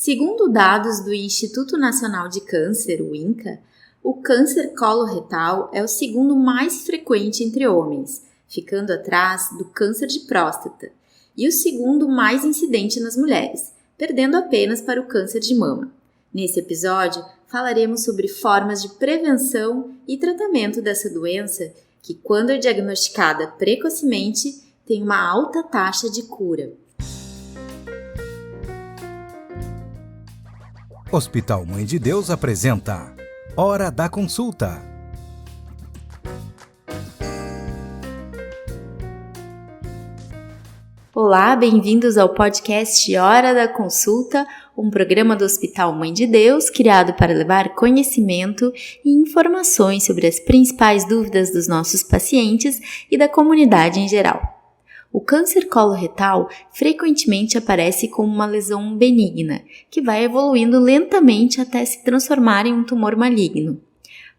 Segundo dados do Instituto Nacional de Câncer, o INCA, o câncer coloretal é o segundo mais frequente entre homens, ficando atrás do câncer de próstata, e o segundo mais incidente nas mulheres, perdendo apenas para o câncer de mama. Nesse episódio, falaremos sobre formas de prevenção e tratamento dessa doença que, quando é diagnosticada precocemente, tem uma alta taxa de cura. Hospital Mãe de Deus apresenta Hora da Consulta. Olá, bem-vindos ao podcast Hora da Consulta, um programa do Hospital Mãe de Deus criado para levar conhecimento e informações sobre as principais dúvidas dos nossos pacientes e da comunidade em geral. O câncer coloretal frequentemente aparece como uma lesão benigna, que vai evoluindo lentamente até se transformar em um tumor maligno.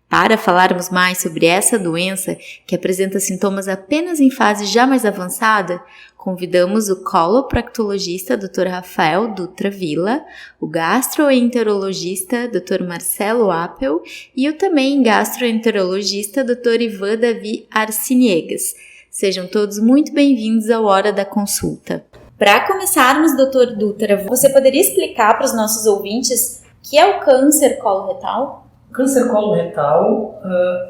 Para falarmos mais sobre essa doença, que apresenta sintomas apenas em fase já mais avançada, convidamos o coloproctologista Dr. Rafael Dutra Villa, o gastroenterologista Dr. Marcelo Appel e o também gastroenterologista Dr. Ivan Davi Arciniegas. Sejam todos muito bem-vindos ao Hora da Consulta. Para começarmos, Dr. Dutra, você poderia explicar para os nossos ouvintes o que é o câncer coloretal? O câncer coloretal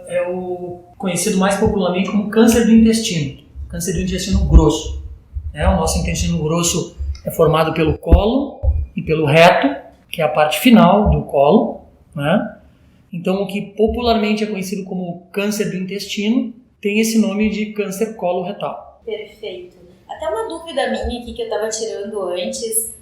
é o conhecido mais popularmente como câncer do intestino grosso. O nosso intestino grosso é formado pelo cólon e pelo reto, que é a parte final do cólon, né? Então, o que popularmente é conhecido como câncer do intestino tem esse nome de câncer coloretal. Perfeito. Até uma dúvida minha aqui que eu estava tirando antes,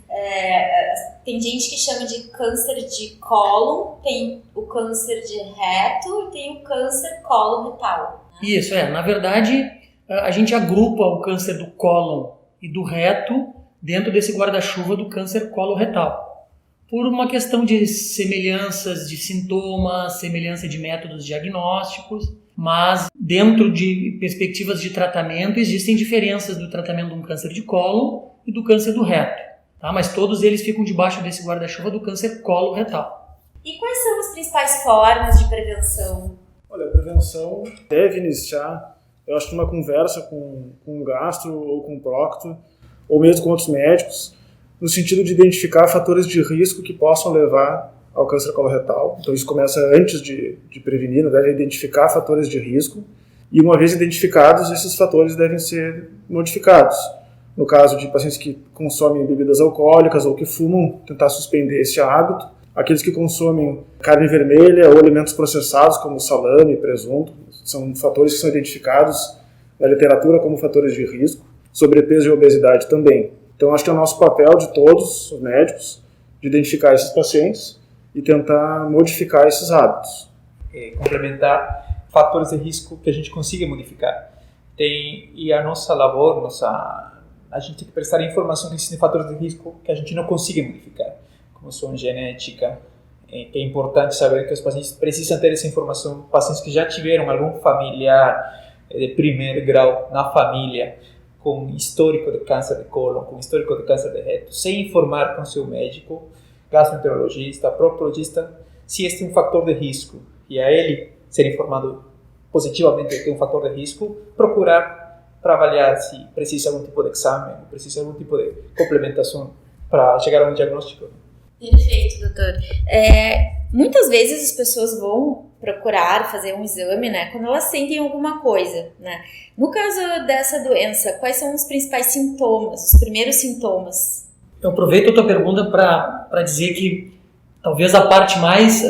tem gente que chama de câncer de cólon, tem o câncer de reto e tem o câncer coloretal. Né? Isso, na verdade, a gente agrupa o câncer do cólon e do reto dentro desse guarda-chuva do câncer coloretal, por uma questão de semelhanças de sintomas, semelhança de métodos diagnósticos, mas dentro de perspectivas de tratamento existem diferenças do tratamento de um câncer de cólon e do câncer do reto, tá? Mas todos eles ficam debaixo desse guarda-chuva do câncer coloretal. E quais são as principais formas de prevenção? Olha, a prevenção deve iniciar, eu acho que uma conversa com um gastro ou com um procto, ou mesmo com outros médicos, no sentido de identificar fatores de risco que possam levar ao câncer coloretal. Então isso começa antes de prevenir, deve identificar fatores de risco, e uma vez identificados, esses fatores devem ser modificados. No caso de pacientes que consomem bebidas alcoólicas ou que fumam, tentar suspender esse hábito. Aqueles que consomem carne vermelha ou alimentos processados como salame, presunto, são fatores que são identificados na literatura como fatores de risco. Sobrepeso e obesidade também. Então acho que é o nosso papel de todos os médicos de identificar esses pacientes e tentar modificar esses hábitos. Complementar fatores de risco que a gente consiga modificar. E a nossa labor, a gente tem que prestar informação que existem fatores de risco que a gente não consiga modificar, como são genética, que é importante saber que os pacientes precisam ter essa informação, pacientes que já tiveram algum familiar de primeiro grau na família, com histórico de câncer de cólon, com histórico de câncer de reto, sem informar com seu médico, gastroenterologista, proctologista, se este é um fator de risco, e a ele ser informado positivamente que é um fator de risco, procurar para avaliar se precisa algum tipo de exame, precisa algum tipo de complementação para chegar a um diagnóstico. Perfeito, doutor. Muitas vezes as pessoas vão procurar fazer um exame, né, quando elas sentem alguma coisa, né? No caso dessa doença, quais são os principais sintomas, os primeiros sintomas? Eu aproveito a tua pergunta para dizer que talvez a parte mais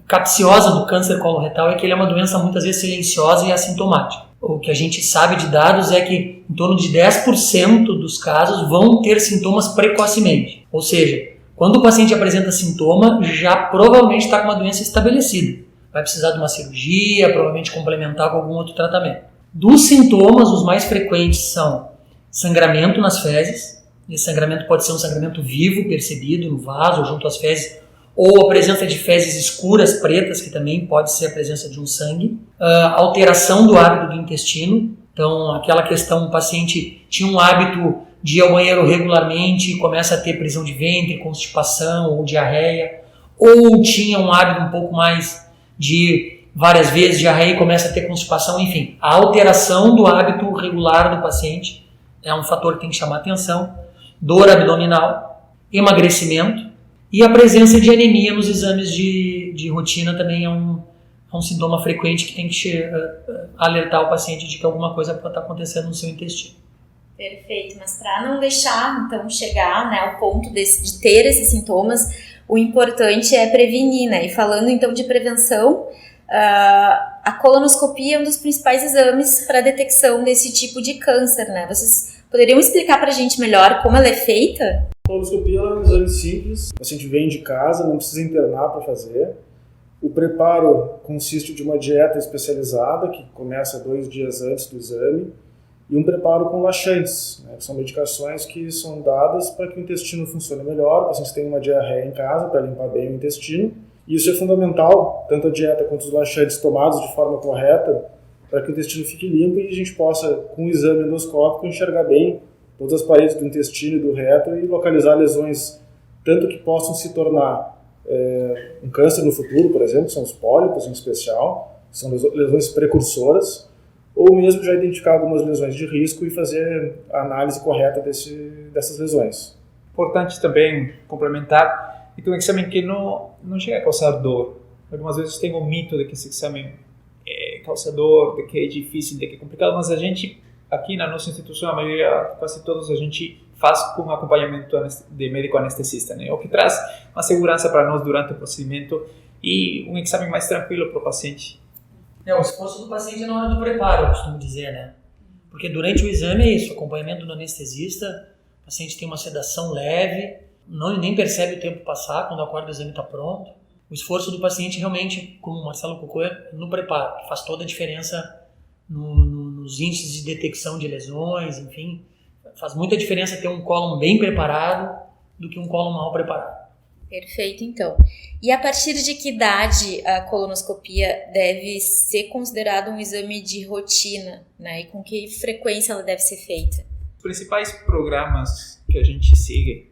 capciosa do câncer coloretal é que ele é uma doença muitas vezes silenciosa e assintomática. O que a gente sabe de dados é que em torno de 10% dos casos vão ter sintomas precocemente. Ou seja, quando o paciente apresenta sintoma, já provavelmente está com uma doença estabelecida. Vai precisar de uma cirurgia, provavelmente complementar com algum outro tratamento. Dos sintomas, os mais frequentes são sangramento nas fezes. Esse sangramento pode ser um sangramento vivo, percebido no vaso ou junto às fezes, ou a presença de fezes escuras, pretas, que também pode ser a presença de um sangue. Alteração do hábito do intestino. Então, aquela questão, o paciente tinha um hábito de ir ao banheiro regularmente, começa a ter prisão de ventre, constipação ou diarreia, ou tinha um hábito um pouco mais de ir várias vezes, diarreia e começa a ter constipação, enfim. A alteração do hábito regular do paciente é um fator que tem que chamar atenção. Dor abdominal, emagrecimento e a presença de anemia nos exames de rotina também é um sintoma frequente que tem que alertar o paciente de que alguma coisa pode estar acontecendo no seu intestino. Perfeito, mas para não deixar, então, chegar, né, ao ponto de ter esses sintomas, o importante é prevenir, né? E falando, então, de prevenção, a colonoscopia é um dos principais exames para a detecção desse tipo de câncer, né? Vocês poderiam explicar para a gente melhor como ela é feita? A colonoscopia é um exame simples, o paciente vem de casa, não precisa internar para fazer. O preparo consiste de uma dieta especializada, que começa 2 dias antes do exame, e um preparo com laxantes, né, que são medicações que são dadas para que o intestino funcione melhor, o paciente tem uma diarreia em casa para limpar bem o intestino. E isso é fundamental, tanto a dieta quanto os laxantes tomados de forma correta, para que o intestino fique limpo e a gente possa, com o exame endoscópico, enxergar bem todas as paredes do intestino e do reto e localizar lesões, tanto que possam se tornar um câncer no futuro, por exemplo, são os pólipos em especial, são lesões precursoras, ou mesmo já identificar algumas lesões de risco e fazer a análise correta dessas lesões. Importante também complementar que é um exame que não chega a causar dor. Algumas vezes tem o mito de que esse exame é causador, de que é difícil, de que é complicado, mas a gente, aqui na nossa instituição, a maioria, quase todos, a gente faz com acompanhamento de médico anestesista, né? O que traz uma segurança para nós durante o procedimento e um exame mais tranquilo para o paciente. O esforço do paciente é na hora do preparo, eu costumo dizer, né? Porque durante o exame é isso, acompanhamento do anestesista, o paciente tem uma sedação leve, nem percebe o tempo passar quando acorda o exame está pronto. O esforço do paciente realmente, como o Marcelo colocou, é no preparo, que faz toda a diferença nos índices de detecção de lesões, enfim. Faz muita diferença ter um cólon bem preparado do que um cólon mal preparado. Perfeito, então. E a partir de que idade a colonoscopia deve ser considerada um exame de rotina, né? E com que frequência ela deve ser feita? Os principais programas que a gente segue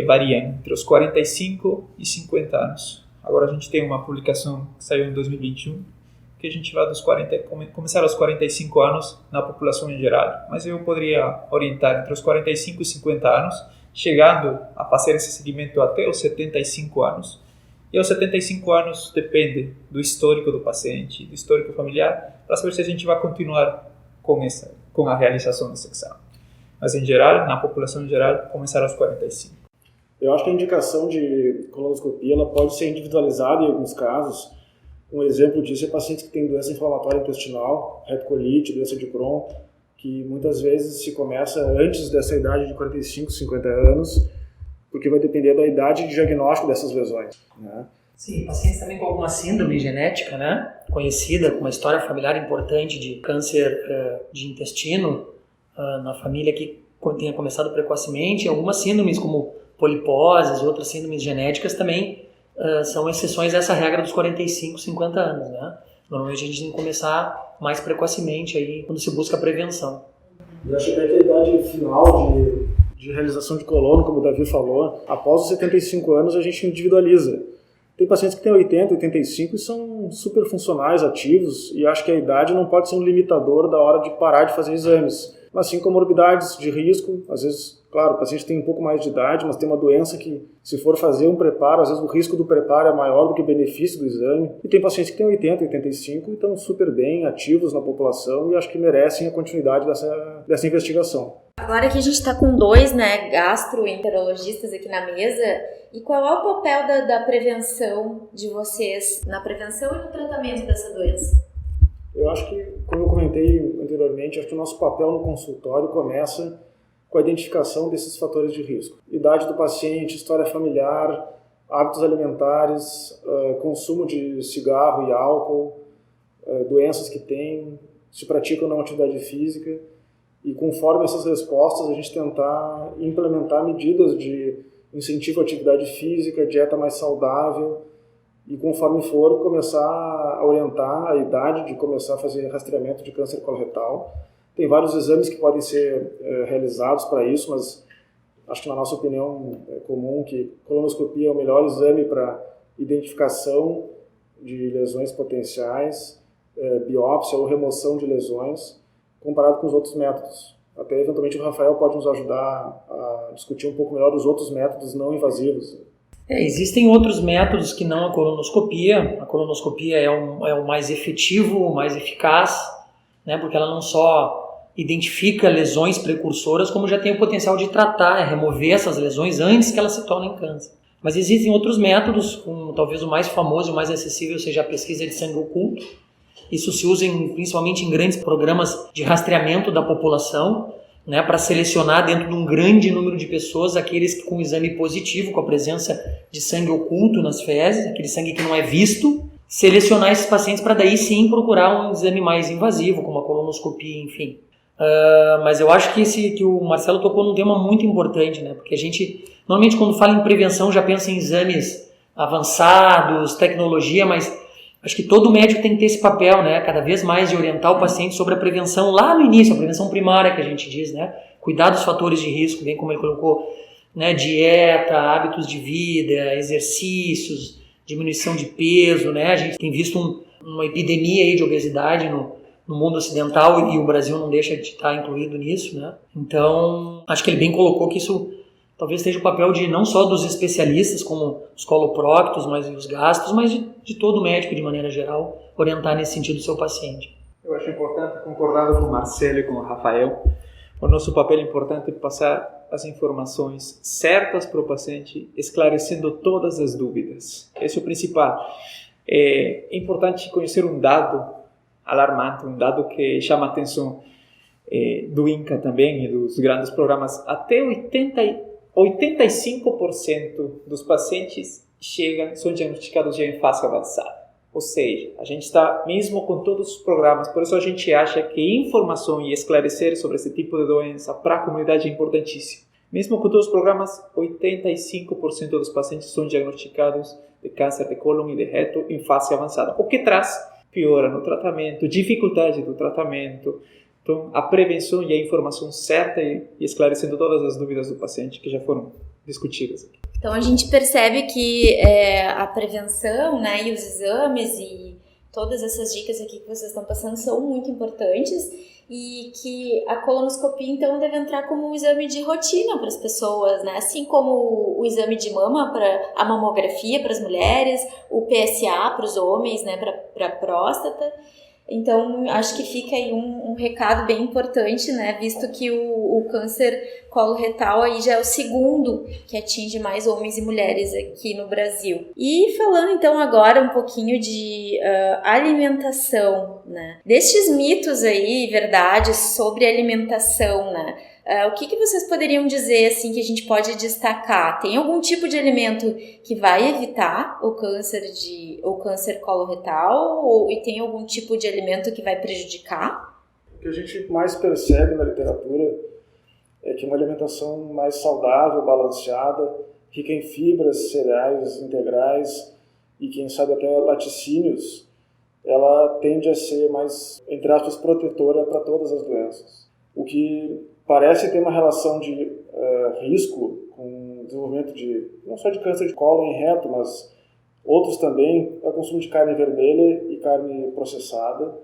variam entre os 45 e 50 anos. Agora a gente tem uma publicação que saiu em 2021, que a gente vai começar aos 45 anos na população em geral. Mas eu poderia orientar entre os 45 e 50 anos, chegando a fazer esse segmento até os 75 anos. E aos 75 anos depende do histórico do paciente, do histórico familiar, para saber se a gente vai continuar com a realização desse exame. Mas em geral, na população em geral, começar aos 45. Eu acho que a indicação de colonoscopia ela pode ser individualizada em alguns casos. Um exemplo disso é pacientes que têm doença inflamatória intestinal, retocolite, doença de Crohn, que muitas vezes se começa antes dessa idade de 45, 50 anos, porque vai depender da idade de diagnóstico dessas lesões, né? Sim, pacientes também com alguma síndrome genética, né, conhecida, com uma história familiar importante de câncer de intestino na família que tenha começado precocemente, algumas síndromes como poliposes e outras síndromes genéticas também são exceções a essa regra dos 45, 50 anos, né? Normalmente a gente tem que começar mais precocemente aí quando se busca a prevenção. Eu acho que até a idade final de realização de colono, como o Davi falou, após os 75 anos a gente individualiza. Tem pacientes que têm 80, 85 e são super funcionais, ativos, e acho que a idade não pode ser um limitador da hora de parar de fazer exames. Mas sim comorbidades de risco, às vezes, claro, o paciente tem um pouco mais de idade, mas tem uma doença que, se for fazer um preparo, às vezes o risco do preparo é maior do que o benefício do exame. E tem pacientes que têm 80, 85 e estão super bem, ativos na população e acho que merecem a continuidade dessa investigação. Agora que a gente está com 2, né, gastroenterologistas aqui na mesa, e qual é o papel da prevenção de vocês na prevenção e no tratamento dessa doença? Eu acho que, como eu comentei anteriormente, acho que o nosso papel no consultório começa com a identificação desses fatores de risco. Idade do paciente, história familiar, hábitos alimentares, consumo de cigarro e álcool, doenças que tem, se praticam na atividade física. E conforme essas respostas, a gente tentar implementar medidas de incentivo à atividade física, dieta mais saudável, e conforme for, começar a orientar a idade de começar a fazer rastreamento de câncer coloretal. Tem vários exames que podem ser realizados para isso, mas acho que na nossa opinião é comum que colonoscopia é o melhor exame para identificação de lesões potenciais, biópsia ou remoção de lesões, comparado com os outros métodos. Até eventualmente o Rafael pode nos ajudar a discutir um pouco melhor os outros métodos não invasivos. Existem outros métodos que não a colonoscopia. A colonoscopia é o mais efetivo, o mais eficaz, né, porque ela não só identifica lesões precursoras, como já tem o potencial de tratar, remover essas lesões antes que elas se tornem câncer. Mas existem outros métodos, talvez o mais famoso e o mais acessível seja a pesquisa de sangue oculto. Isso se usa principalmente em grandes programas de rastreamento da população, né, para selecionar dentro de um grande número de pessoas aqueles com exame positivo, com a presença de sangue oculto nas fezes, aquele sangue que não é visto, selecionar esses pacientes para daí sim procurar um exame mais invasivo, como a colonoscopia, enfim. Mas eu acho que o Marcelo tocou num tema muito importante, né, porque a gente, normalmente quando fala em prevenção já pensa em exames avançados, tecnologia, mas acho que todo médico tem que ter esse papel, né, cada vez mais de orientar o paciente sobre a prevenção lá no início, a prevenção primária que a gente diz, né, cuidar dos fatores de risco, bem como ele colocou, né, dieta, hábitos de vida, exercícios, diminuição de peso, né, a gente tem visto uma epidemia aí de obesidade no mundo ocidental e o Brasil não deixa de estar incluído nisso, né, então acho que ele bem colocou que isso talvez seja o papel de não só dos especialistas, como os coloproctos, mas os gastros, mas de todo médico, de maneira geral, orientar nesse sentido o seu paciente. Eu acho importante, concordando com o Marcelo e com o Rafael, o nosso papel é importante passar as informações certas para o paciente, esclarecendo todas as dúvidas. Esse é o principal. É importante conhecer um dado alarmante, um dado que chama a atenção do INCA também e dos grandes programas. Até 85% dos pacientes são diagnosticados já em fase avançada. Ou seja, a gente está, mesmo com todos os programas, por isso a gente acha que informação e esclarecer sobre esse tipo de doença para a comunidade é importantíssimo. Mesmo com todos os programas, 85% dos pacientes são diagnosticados de câncer de cólon e de reto em fase avançada, o que traz piora no tratamento, dificuldade do tratamento. Então, a prevenção e a informação certa e esclarecendo todas as dúvidas do paciente que já foram discutidas aqui. Então, a gente percebe que a prevenção, né, e os exames e todas essas dicas aqui que vocês estão passando são muito importantes e que a colonoscopia, então, deve entrar como um exame de rotina para as pessoas, né? Assim como o exame de mama, para a mamografia para as mulheres, o PSA para os homens, né, para a próstata. Então, acho que fica aí um recado bem importante, né, visto que o câncer coloretal aí já é o segundo que atinge mais homens e mulheres aqui no Brasil. E falando então agora um pouquinho de alimentação, né, destes mitos aí, verdades sobre alimentação, né, o que vocês poderiam dizer assim que a gente pode destacar? Tem algum tipo de alimento que vai evitar o câncer coloretal e tem algum tipo de alimento que vai prejudicar? O que a gente mais percebe na literatura é que uma alimentação mais saudável, balanceada, rica em fibras, cereais integrais e quem sabe até laticínios, ela tende a ser mais, entre aspas, protetora para todas as doenças. O que parece ter uma relação de risco com o desenvolvimento de, não só de câncer de cólon e reto, mas outros também, é o consumo de carne vermelha e carne processada.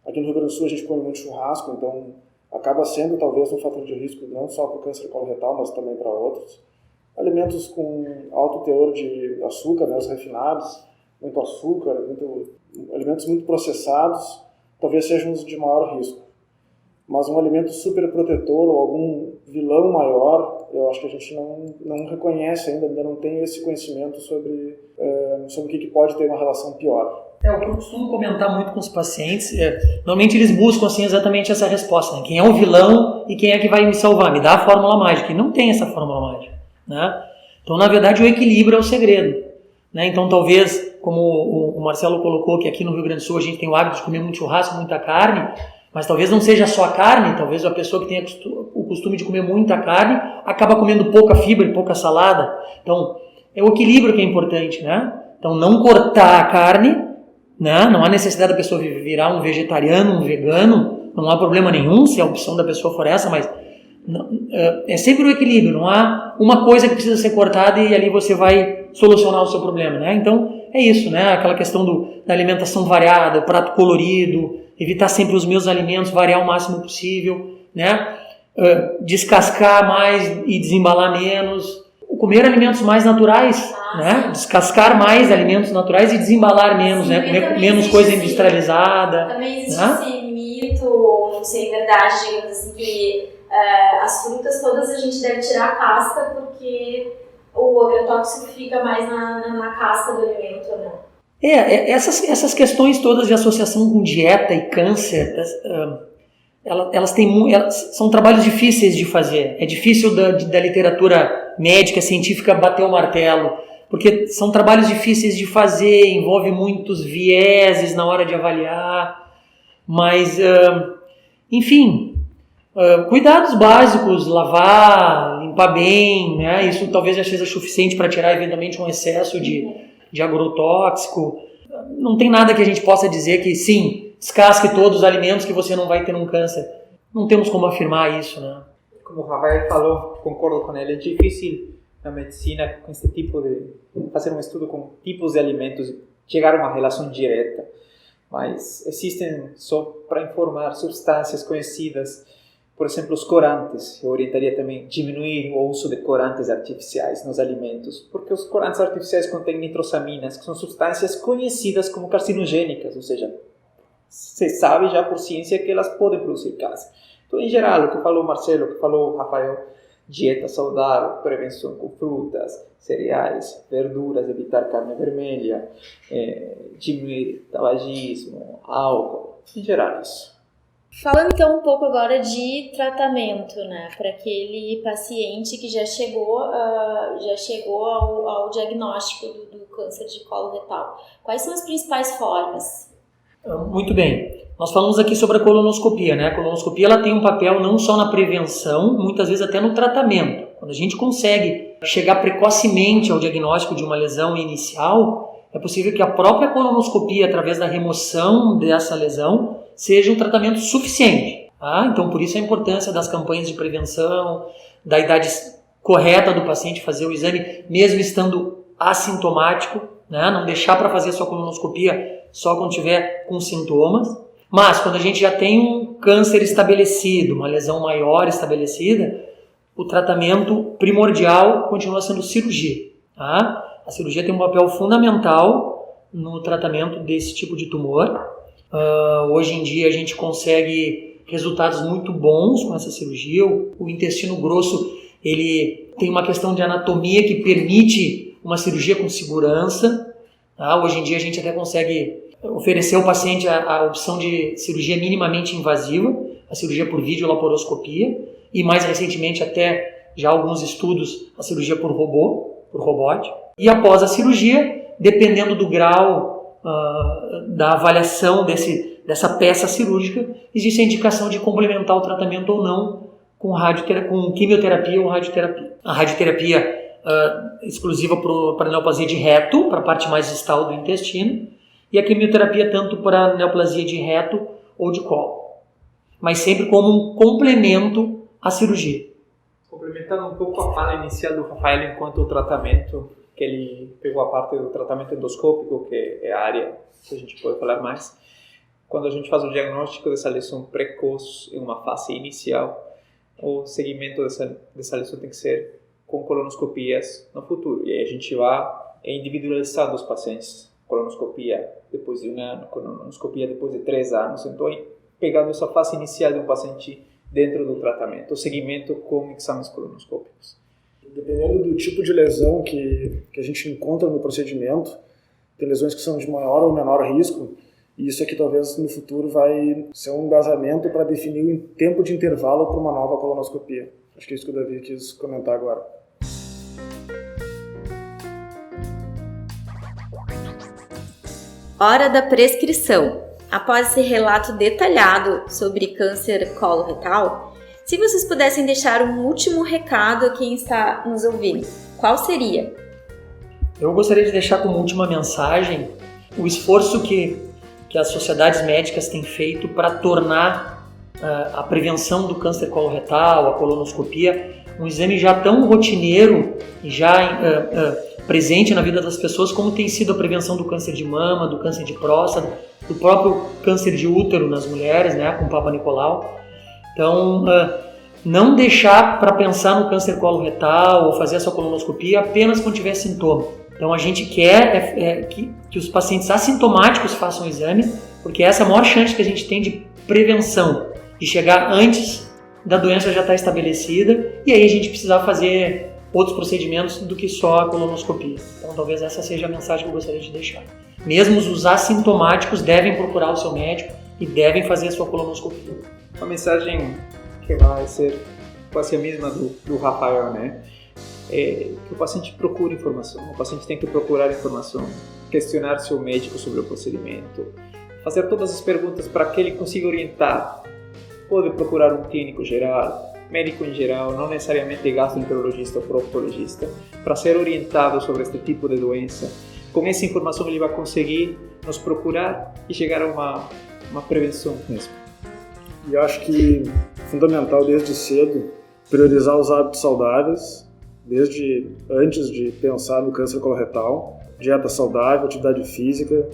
Aqui no Rio Grande do Sul a gente come muito churrasco, então acaba sendo talvez um fator de risco não só para o câncer coloretal, mas também para outros. Alimentos com alto teor de açúcar, né, os refinados, muito açúcar, alimentos muito processados, talvez sejam os de maior risco. Mas um alimento super protetor ou algum vilão maior, eu acho que a gente não reconhece ainda não tem esse conhecimento sobre o que pode ter uma relação pior. O que eu costumo comentar muito com os pacientes, normalmente eles buscam assim, exatamente essa resposta, né? Quem é o vilão e quem é que vai me salvar, me dá a fórmula mágica, e não tem essa fórmula mágica, né? Então, na verdade, o equilíbrio é o segredo, né? Então, talvez, como o Marcelo colocou, que aqui no Rio Grande do Sul a gente tem o hábito de comer muito churrasco, muita carne, mas talvez não seja só a carne, talvez a pessoa que tenha o costume de comer muita carne acaba comendo pouca fibra e pouca salada. Então, é o equilíbrio que é importante, né? Então, não cortar a carne, né? Não há necessidade da pessoa virar um vegetariano, um vegano, não há problema nenhum se a opção da pessoa for essa, mas é sempre o equilíbrio, não há uma coisa que precisa ser cortada e ali você vai solucionar o seu problema, né? Então é isso, né? Aquela questão da alimentação variada, o prato colorido, evitar sempre os mesmos alimentos, variar o máximo possível, né? Descascar mais e desembalar menos, comer alimentos mais naturais, né? Descascar mais alimentos naturais e desembalar menos, né? Comer menos coisa industrializada. Também existe né? esse mito, ou não sei, verdade, digamos assim, que as frutas todas a gente deve tirar a casca porque o agrotóxico fica mais na casca do alimento, né? Essas questões todas de associação com dieta e câncer, elas são trabalhos difíceis de fazer. É difícil da literatura médica, científica bater o martelo, porque são trabalhos difíceis de fazer, envolve muitos vieses na hora de avaliar, mas, enfim, cuidados básicos, lavar, limpar bem, né? Isso talvez já seja suficiente para tirar eventualmente um excesso de agrotóxico. Não tem nada que a gente possa dizer que sim, descasque todos os alimentos que você não vai ter um câncer. Não temos como afirmar isso, né? Como o Rafael falou, concordo com ele, é difícil na medicina com esse tipo de fazer um estudo com tipos de alimentos, chegar a uma relação direta, mas existem, só para informar, substâncias conhecidas, por exemplo, os corantes. Eu orientaria também diminuir o uso de corantes artificiais nos alimentos, porque os corantes artificiais contêm nitrosaminas, que são substâncias conhecidas como carcinogênicas, ou seja, se sabe já por ciência que elas podem produzir câncer. Então, em geral, o que falou o Marcelo, o que falou o Rafael, dieta saudável, prevenção com frutas, cereais, verduras, evitar carne vermelha, diminuir tabagismo, álcool, em geral isso. Falando então um pouco agora de tratamento, né, para aquele paciente que já chegou ao diagnóstico do câncer de colo retal. Quais são as principais formas? Muito bem. Nós falamos aqui sobre a colonoscopia, né? A colonoscopia ela tem um papel não só na prevenção, muitas vezes até no tratamento. Quando a gente consegue chegar precocemente ao diagnóstico de uma lesão inicial, é possível que a própria colonoscopia, através da remoção dessa lesão, seja um tratamento suficiente. Tá? Então, por isso a importância das campanhas de prevenção, da idade correta do paciente fazer o exame, mesmo estando assintomático, né? Não deixar para fazer a sua colonoscopia só quando tiver com sintomas. Mas, quando a gente já tem um câncer estabelecido, uma lesão maior estabelecida, o tratamento primordial continua sendo cirurgia. Tá? A cirurgia tem um papel fundamental no tratamento desse tipo de tumor. Hoje em dia a gente consegue resultados muito bons com essa cirurgia. O intestino grosso ele tem uma questão de anatomia que permite uma cirurgia com segurança. Tá? Hoje em dia a gente até consegue oferecer ao paciente a opção de cirurgia minimamente invasiva, a cirurgia por videolaparoscopia e mais recentemente até já alguns estudos a cirurgia por robótica. E após a cirurgia, dependendo do grau da avaliação dessa peça cirúrgica, existe a indicação de complementar o tratamento ou não com quimioterapia ou radioterapia. A radioterapia exclusiva para neoplasia de reto, para a parte mais distal do intestino, e a quimioterapia tanto para neoplasia de reto ou de colo, mas sempre como um complemento à cirurgia. Complementando um pouco a fala inicial do Rafael enquanto o tratamento, que ele pegou a parte do tratamento endoscópico, que é a área que a gente pode falar mais. Quando a gente faz o diagnóstico dessa lesão precoce em uma fase inicial, o seguimento dessa lesão tem que ser com colonoscopias no futuro. E aí a gente vai individualizando os pacientes. Colonoscopia depois de 1 ano, colonoscopia depois de 3 anos. Então, pegando essa fase inicial de um paciente dentro do tratamento, o seguimento com exames colonoscópicos. Dependendo do tipo de lesão que a gente encontra no procedimento, tem lesões que são de maior ou menor risco, e isso aqui talvez no futuro vai ser um embasamento para definir o tempo de intervalo para uma nova colonoscopia. Acho que é isso que o Davi quis comentar agora. Hora da prescrição. Após esse relato detalhado sobre câncer coloretal, se vocês pudessem deixar um último recado a quem está nos ouvindo, qual seria? Eu gostaria de deixar como última mensagem o esforço que as sociedades médicas têm feito para tornar a prevenção do câncer coloretal, a colonoscopia, um exame já tão rotineiro e já presente na vida das pessoas como tem sido a prevenção do câncer de mama, do câncer de próstata, do próprio câncer de útero nas mulheres, né, com Papa Nicolau. Então, não deixar para pensar no câncer coloretal ou fazer a sua colonoscopia apenas quando tiver sintoma. Então, a gente quer que os pacientes assintomáticos façam o exame, porque essa é a maior chance que a gente tem de prevenção, de chegar antes da doença já estar estabelecida, e aí a gente precisar fazer outros procedimentos do que só a colonoscopia. Então, talvez essa seja a mensagem que eu gostaria de deixar. Mesmo os assintomáticos devem procurar o seu médico e devem fazer a sua colonoscopia. Uma mensagem que vai ser quase a mesma do Rafael, né? É que o paciente procure informação, o paciente tem que procurar informação, questionar seu médico sobre o procedimento, fazer todas as perguntas para que ele consiga orientar. Pode procurar um clínico geral, médico em geral, não necessariamente gastroenterologista ou proctologista, para ser orientado sobre este tipo de doença. Com essa informação ele vai conseguir nos procurar e chegar a uma prevenção mesmo. E acho que é fundamental desde cedo priorizar os hábitos saudáveis, desde antes de pensar no câncer coloretal, dieta saudável, atividade física,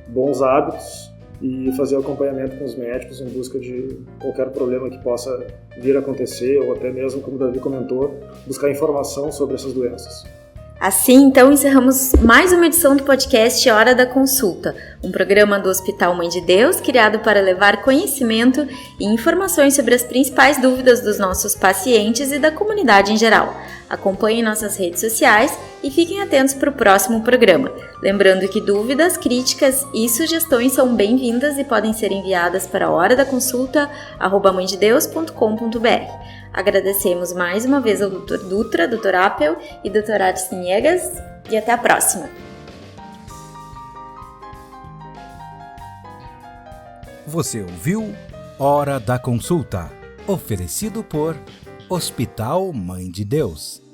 bons hábitos e fazer o acompanhamento com os médicos em busca de qualquer problema que possa vir a acontecer ou até mesmo, como o Davi comentou, buscar informação sobre essas doenças. Assim, então, encerramos mais uma edição do podcast Hora da Consulta, um programa do Hospital Mãe de Deus criado para levar conhecimento e informações sobre as principais dúvidas dos nossos pacientes e da comunidade em geral. Acompanhem nossas redes sociais e fiquem atentos para o próximo programa. Lembrando que dúvidas, críticas e sugestões são bem-vindas e podem ser enviadas para horadaconssulta@mãededeus.com.br. Agradecemos mais uma vez ao Dr. Dutra, Dr. Appel e Dr. Adson Niegas e até a próxima. Você ouviu Hora da Consulta, oferecido por Hospital Mãe de Deus.